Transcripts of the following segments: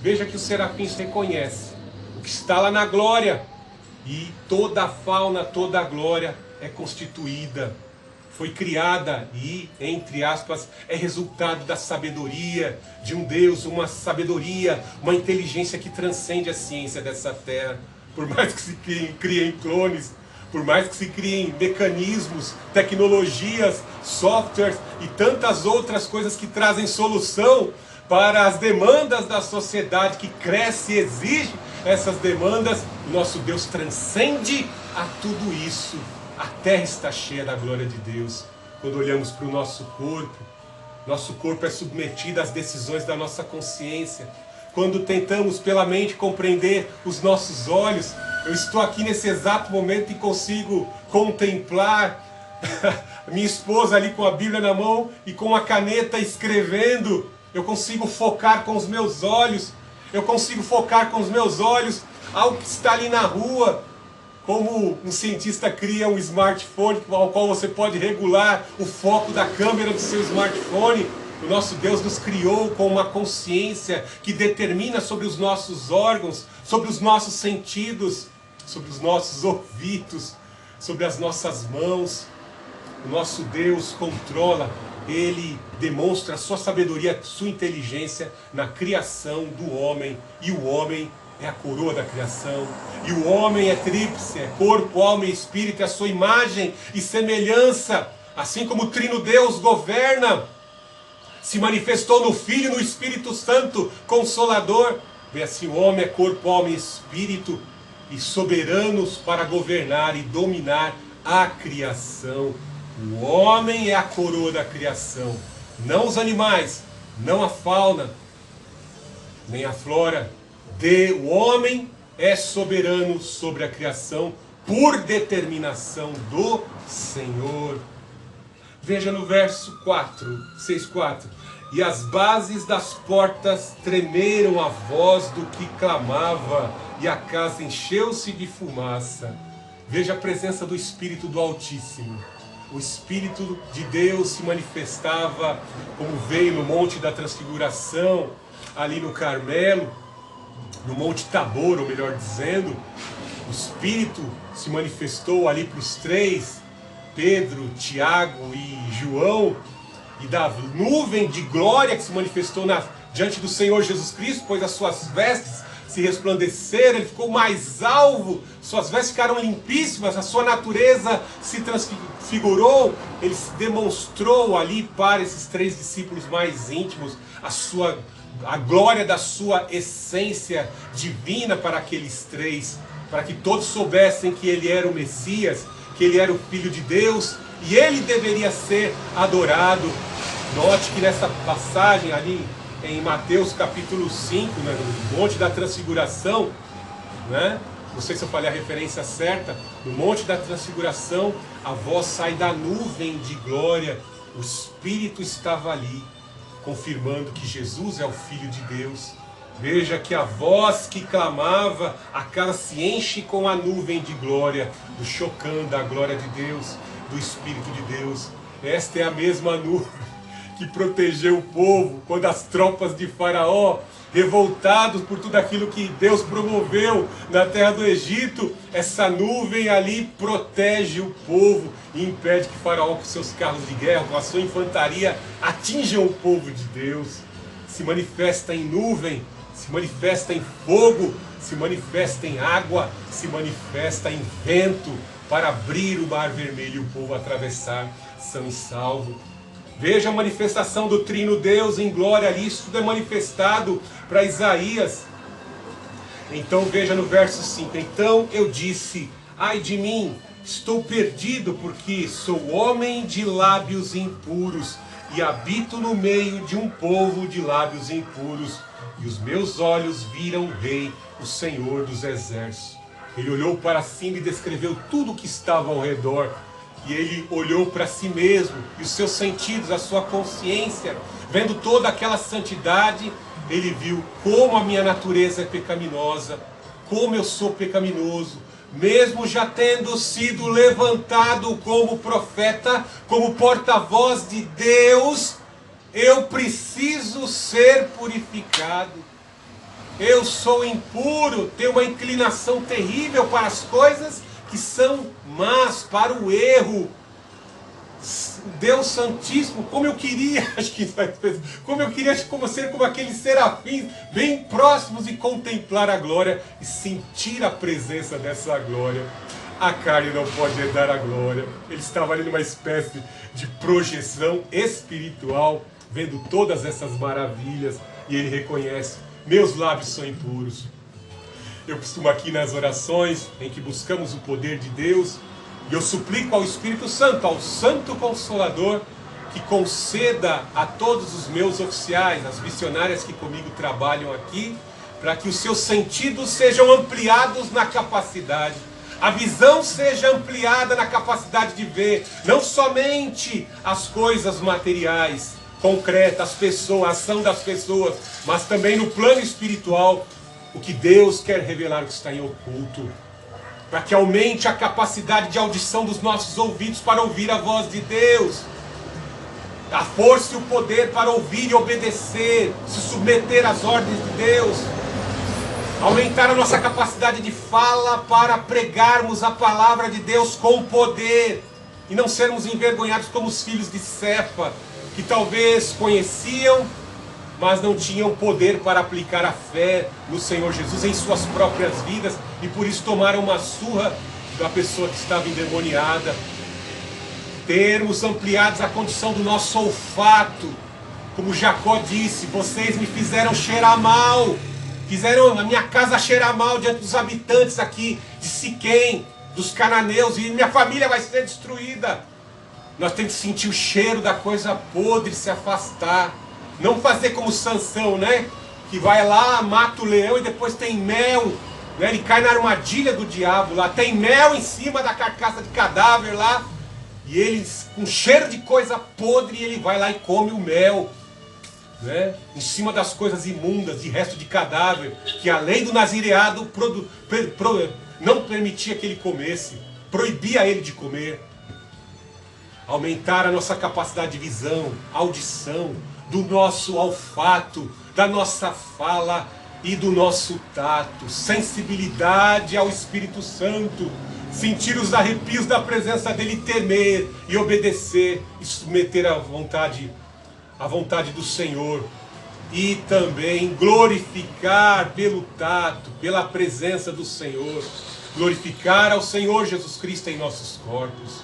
Veja que os serafins reconhecem o que está lá na glória. E toda a fauna, toda a glória é constituída, foi criada e, entre aspas, é resultado da sabedoria de um Deus, uma sabedoria, uma inteligência que transcende a ciência dessa terra. Por mais que se criem clones, por mais que se criem mecanismos, tecnologias, softwares e tantas outras coisas que trazem solução para as demandas da sociedade que cresce e exige essas demandas, nosso Deus transcende a tudo isso. A terra está cheia da glória de Deus. Quando olhamos para o nosso corpo é submetido às decisões da nossa consciência. Quando tentamos pela mente compreender os nossos olhos, eu estou aqui nesse exato momento e consigo contemplar minha esposa ali com a Bíblia na mão e com a caneta escrevendo. Eu consigo focar com os meus olhos. Eu consigo focar com os meus olhos algo que está ali na rua. Como um cientista cria um smartphone ao qual você pode regular o foco da câmera do seu smartphone. O nosso Deus nos criou com uma consciência que determina sobre os nossos órgãos, sobre os nossos sentidos, sobre os nossos ouvidos, sobre as nossas mãos. O nosso Deus controla, Ele demonstra a sua sabedoria, a sua inteligência na criação do homem. E o homem é a coroa da criação. E o homem é tríplice, é corpo, alma e espírito, é a sua imagem e semelhança. Assim como o Trino Deus governa, se manifestou no Filho e no Espírito Santo, Consolador. Bem assim, o homem é corpo, alma e espírito, e soberanos para governar e dominar a criação. O homem é a coroa da criação, não os animais, não a fauna, nem a flora. O homem é soberano sobre a criação por determinação do Senhor. Veja no verso 6:4. E as bases das portas tremeram à voz do que clamava, e a casa encheu-se de fumaça. Veja a presença do Espírito do Altíssimo. O Espírito de Deus se manifestava como veio no Monte da Transfiguração, ali no Carmelo, no Monte Tabor, ou melhor dizendo. O Espírito se manifestou ali para os três, Pedro, Tiago e João, e da nuvem de glória que se manifestou diante do Senhor Jesus Cristo, pois as suas vestes se resplandeceram, ele ficou mais alvo, suas vestes ficaram limpíssimas, a sua natureza se transfigurou, ele se demonstrou ali para esses três discípulos mais íntimos, a glória da sua essência divina para aqueles três, para que todos soubessem que ele era o Messias, que ele era o Filho de Deus, e ele deveria ser adorado. Note que nessa passagem ali, em Mateus capítulo 5, né, no Monte da Transfiguração, né? Não sei se eu falei a referência certa. No Monte da Transfiguração, a voz sai da nuvem de glória. O Espírito estava ali, confirmando que Jesus é o Filho de Deus. Veja que a voz que clamava, a casa se enche com a nuvem de glória, do chocando da glória de Deus, do Espírito de Deus. Esta é a mesma nuvem que protegeu o povo quando as tropas de Faraó, revoltados por tudo aquilo que Deus promoveu na terra do Egito, essa nuvem ali protege o povo e impede que Faraó com seus carros de guerra, com a sua infantaria, atinjam o povo de Deus. Se manifesta em nuvem, se manifesta em fogo, se manifesta em água, se manifesta em vento, para abrir o mar vermelho e o povo atravessar são e salvo. Veja a manifestação do Trino Deus em glória ali, isso tudo é manifestado para Isaías. Então veja no verso 5, então eu disse, ai de mim, estou perdido, porque sou homem de lábios impuros, e habito no meio de um povo de lábios impuros, e os meus olhos viram o Rei, o Senhor dos Exércitos. Ele olhou para cima e descreveu tudo o que estava ao redor. E ele olhou para si mesmo, e os seus sentidos, a sua consciência, vendo toda aquela santidade, ele viu como a minha natureza é pecaminosa, como eu sou pecaminoso, mesmo já tendo sido levantado como profeta, como porta-voz de Deus, eu preciso ser purificado. Eu sou impuro, tenho uma inclinação terrível para as coisas que são más, para o erro. Deus Santíssimo, como eu queria, como eu queria ser como aqueles serafins, bem próximos, e contemplar a glória e sentir a presença dessa glória. A carne não pode herdar a glória. Ele estava ali numa espécie de projeção espiritual, vendo todas essas maravilhas, e ele reconhece: meus lábios são impuros. Eu costumo aqui nas orações em que buscamos o poder de Deus, e eu suplico ao Espírito Santo, ao Santo Consolador, que conceda a todos os meus oficiais, as missionárias que comigo trabalham aqui, para que os seus sentidos sejam ampliados na capacidade, a visão seja ampliada na capacidade de ver, não somente as coisas materiais, concretas, as pessoas, a ação das pessoas, mas também no plano espiritual, o que Deus quer revelar, o que está em oculto, para que aumente a capacidade de audição dos nossos ouvidos para ouvir a voz de Deus, a força e o poder para ouvir e obedecer, se submeter às ordens de Deus, aumentar a nossa capacidade de fala para pregarmos a palavra de Deus com poder, e não sermos envergonhados como os filhos de Cefa, que talvez conheciam, mas não tinham poder para aplicar a fé no Senhor Jesus em suas próprias vidas, e por isso tomaram uma surra da pessoa que estava endemoniada. Termos ampliados a condição do nosso olfato, como Jacó disse: vocês me fizeram cheirar mal, fizeram a minha casa cheirar mal diante dos habitantes aqui de Siquém, dos cananeus, e minha família vai ser destruída. Nós temos que sentir o cheiro da coisa podre, se afastar. Não fazer como Sansão, né? Que vai lá, mata o leão e depois tem mel, né? Ele cai na armadilha do diabo lá. Tem mel em cima da carcaça de cadáver lá. E ele, com cheiro de coisa podre, ele vai lá e come o mel, né? Em cima das coisas imundas, de resto de cadáver, que a lei do nazireado não permitia que ele comesse. Proibia ele de comer. Aumentar a nossa capacidade de visão, audição, do nosso olfato, da nossa fala e do nosso tato, sensibilidade ao Espírito Santo, sentir os arrepios da presença dele, temer e obedecer e submeter à vontade do Senhor, e também glorificar pelo tato, pela presença do Senhor, glorificar ao Senhor Jesus Cristo em nossos corpos.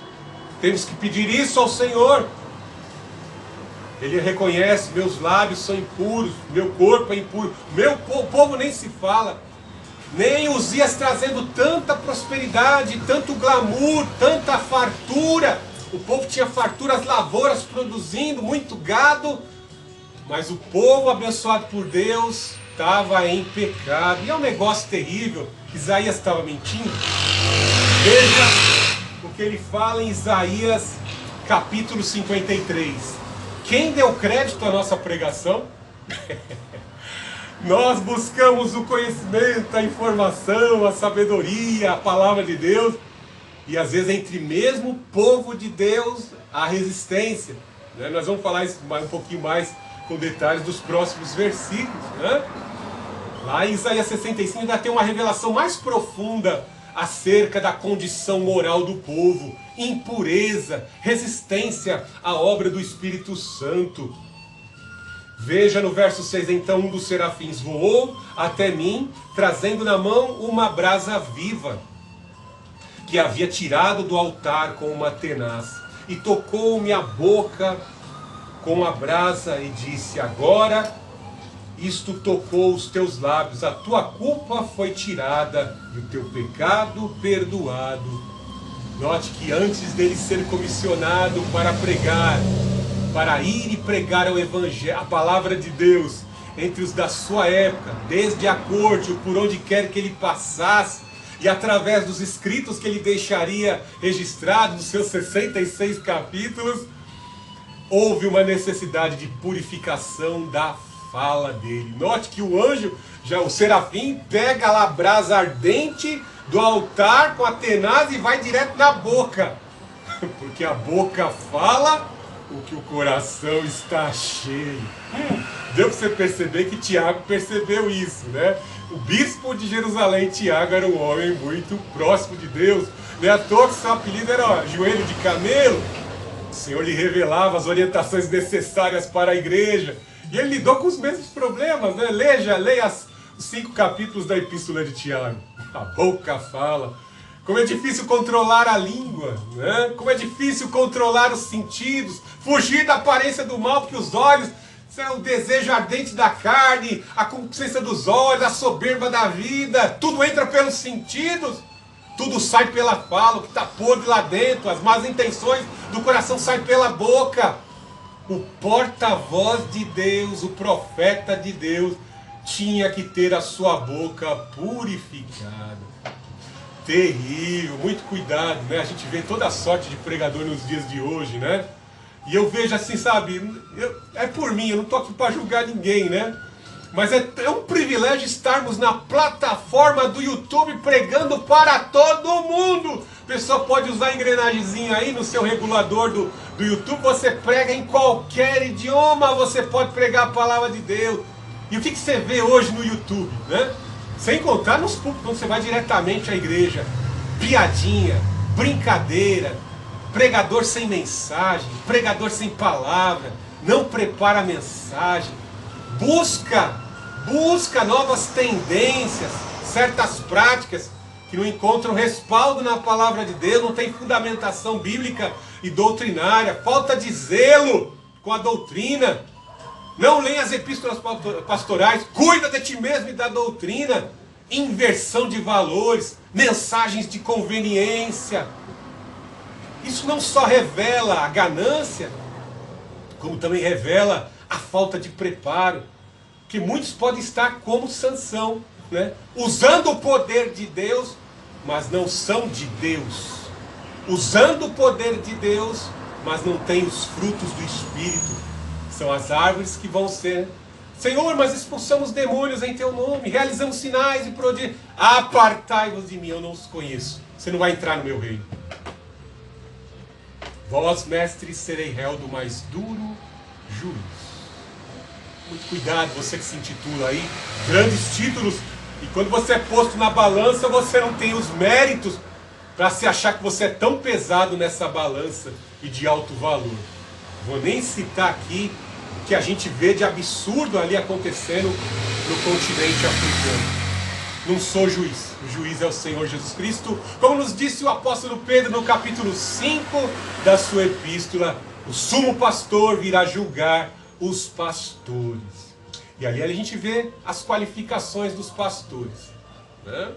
Temos que pedir isso ao Senhor. Ele reconhece: meus lábios são impuros, meu corpo é impuro. O povo nem se fala. Nem Uzias trazendo tanta prosperidade, tanto glamour, tanta fartura. O povo tinha fartura, as lavouras produzindo, muito gado. Mas o povo abençoado por Deus estava em pecado. E é um negócio terrível. Isaías estava mentindo. Veja o que ele fala em Isaías capítulo 53. Quem deu crédito à nossa pregação? Nós buscamos o conhecimento, a informação, a sabedoria, a palavra de Deus, e às vezes entre mesmo o povo de Deus há resistência, né? Nós vamos falar isso um pouquinho mais com detalhes dos próximos versículos, né? Lá em Isaías 65 ainda tem uma revelação mais profunda acerca da condição moral do povo, impureza, resistência à obra do Espírito Santo. Veja no verso 6, então um dos serafins voou até mim, trazendo na mão uma brasa viva, que havia tirado do altar com uma tenaz, e tocou-me a boca com a brasa e disse: agora isto tocou os teus lábios, a tua culpa foi tirada e o teu pecado perdoado. Note que antes dele ser comissionado para pregar, para ir e pregar o Evangelho, a palavra de Deus, entre os da sua época, desde a corte ou por onde quer que ele passasse, e através dos escritos que ele deixaria registrados nos seus 66 capítulos, houve uma necessidade de purificação da fala dele. Note que o anjo, o serafim, pega lá a brasa ardente do altar com a tenaz e vai direto na boca, porque a boca fala o que o coração está cheio. Deu para você perceber que Tiago percebeu isso, né? O bispo de Jerusalém, Tiago, era um homem muito próximo de Deus. Não é à toa que seu apelido era joelho de camelo. O Senhor lhe revelava as orientações necessárias para a igreja. E ele lidou com os mesmos problemas, né? Leia os 5 capítulos da Epístola de Tiago. A boca fala. Como é difícil controlar a língua, né? Como é difícil controlar os sentidos, fugir da aparência do mal, porque os olhos são o desejo ardente da carne, a concupiscência dos olhos, a soberba da vida, tudo entra pelos sentidos, tudo sai pela fala, o que está podre lá dentro, as más intenções do coração saem pela boca. O porta-voz de Deus, o profeta de Deus, tinha que ter a sua boca purificada. Terrível, muito cuidado, né? A gente vê toda sorte de pregador nos dias de hoje, né? E eu vejo assim, sabe, é por mim, eu não estou aqui para julgar ninguém, né? Mas é um privilégio estarmos na plataforma do YouTube pregando para todo mundo. A pessoa pode usar a engrenagemzinha aí no seu regulador do YouTube, você prega em qualquer idioma, você pode pregar a palavra de Deus. E o que você vê hoje no YouTube, né? Sem contar nos púlpitos, quando você vai diretamente à igreja. Piadinha, brincadeira, pregador sem mensagem, pregador sem palavra, não prepara a mensagem, busca novas tendências, certas práticas que não encontram respaldo na palavra de Deus, não tem fundamentação bíblica e doutrinária, falta de zelo com a doutrina. Não leia as epístolas pastorais, cuida de ti mesmo e da doutrina, inversão de valores, mensagens de conveniência. Isso não só revela a ganância, como também revela a falta de preparo, que muitos podem estar como Sansão, né? Usando o poder de Deus, mas não são de Deus. Usando o poder de Deus, mas não têm os frutos do Espírito. São as árvores que vão ser: Senhor, mas expulsamos demônios em teu nome, realizamos sinais e prodígios. Apartai-vos de mim, eu não os conheço. Você não vai entrar no meu reino. Vós, mestres, serei réu do mais duro juiz. Muito cuidado, você que se intitula aí grandes títulos, e quando você é posto na balança, você não tem os méritos para se achar que você é tão pesado nessa balança e de alto valor. Vou nem citar aqui o que a gente vê de absurdo ali acontecendo no continente africano. Não sou juiz, o juiz é o Senhor Jesus Cristo, como nos disse o apóstolo Pedro no capítulo 5 da sua epístola: o sumo pastor virá julgar os pastores. E ali a gente vê as qualificações dos pastores, né?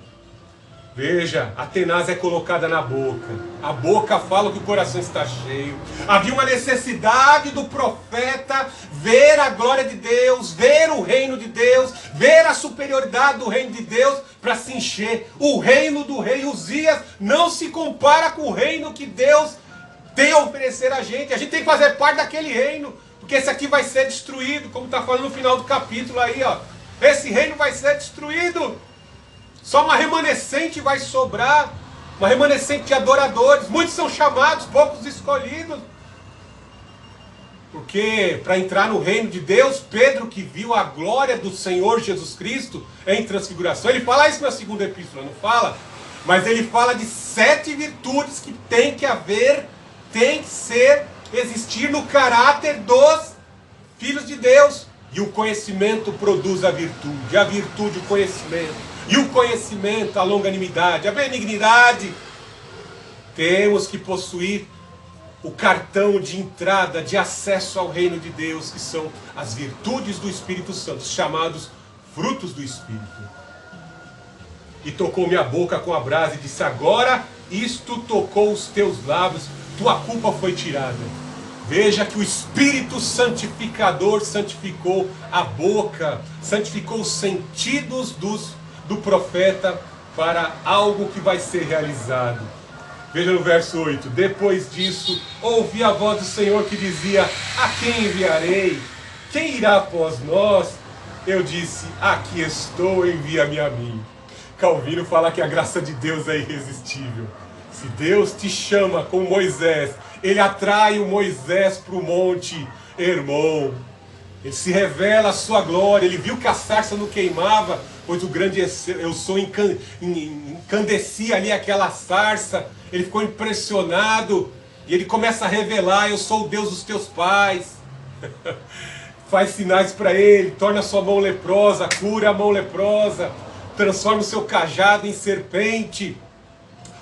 Veja, a tenaz é colocada na boca. A boca fala que o coração está cheio. Havia uma necessidade do profeta ver a glória de Deus, ver o reino de Deus, ver a superioridade do reino de Deus para se encher. O reino do rei Uzias não se compara com o reino que Deus tem a oferecer a gente. A gente tem que fazer parte daquele reino, porque esse aqui vai ser destruído, como está falando no final do capítulo aí, ó. Esse reino vai ser destruído. Só uma remanescente vai sobrar, uma remanescente de adoradores. Muitos são chamados, poucos escolhidos. Porque para entrar no reino de Deus, Pedro, que viu a glória do Senhor Jesus Cristo em transfiguração, ele fala isso na segunda epístola, não fala? Mas ele fala de 7 virtudes que tem que haver, tem que existir no caráter dos filhos de Deus. E o conhecimento produz a virtude, o conhecimento. E o conhecimento, a longanimidade, a benignidade. Temos que possuir o cartão de entrada, de acesso ao reino de Deus, que são as virtudes do Espírito Santo, chamados frutos do Espírito. E tocou minha boca com a brasa e disse: agora isto tocou os teus lábios, tua culpa foi tirada. Veja que o Espírito santificador santificou a boca, santificou os sentidos do profeta para algo que vai ser realizado. Veja no verso 8: depois disso, ouvi a voz do Senhor que dizia: a quem enviarei? Quem irá após nós? Eu disse: aqui estou, envia-me a mim. Calvino fala que a graça de Deus é irresistível. Se Deus te chama como Moisés, Ele atrai o Moisés para o monte Hermon. Ele se revela a sua glória. Ele viu que a sarça não queimava, pois o grande eu sou encandecia ali aquela sarça. Ele ficou impressionado e ele começa a revelar: eu sou o Deus dos teus pais. Faz sinais para ele, torna a sua mão leprosa, cura a mão leprosa, transforma o seu cajado em serpente.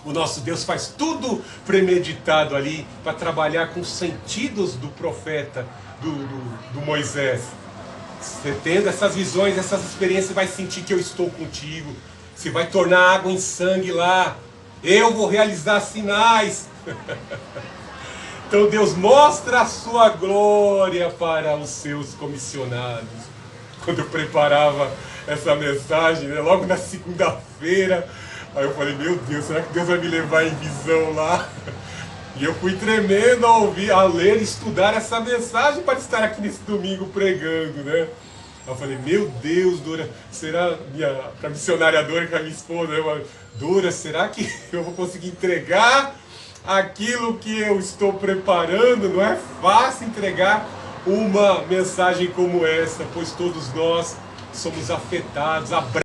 O nosso Deus faz tudo premeditado ali para trabalhar com os sentidos do profeta, do Moisés. Você tendo essas visões, essas experiências, vai sentir que eu estou contigo. Você vai tornar água em sangue lá. Eu vou realizar sinais. Então Deus mostra a sua glória para os seus comissionados. Quando eu preparava essa mensagem, né, logo na segunda-feira, aí eu falei: meu Deus, será que Deus vai me levar em visão lá? E eu fui tremendo a ouvir, a ler e estudar essa mensagem para estar aqui nesse domingo pregando, né? Eu falei: meu Deus, Dora, será, a missionária Dora, que é a minha esposa, né? Dora, será que eu vou conseguir entregar aquilo que eu estou preparando? Não é fácil entregar uma mensagem como essa, pois todos nós somos afetados,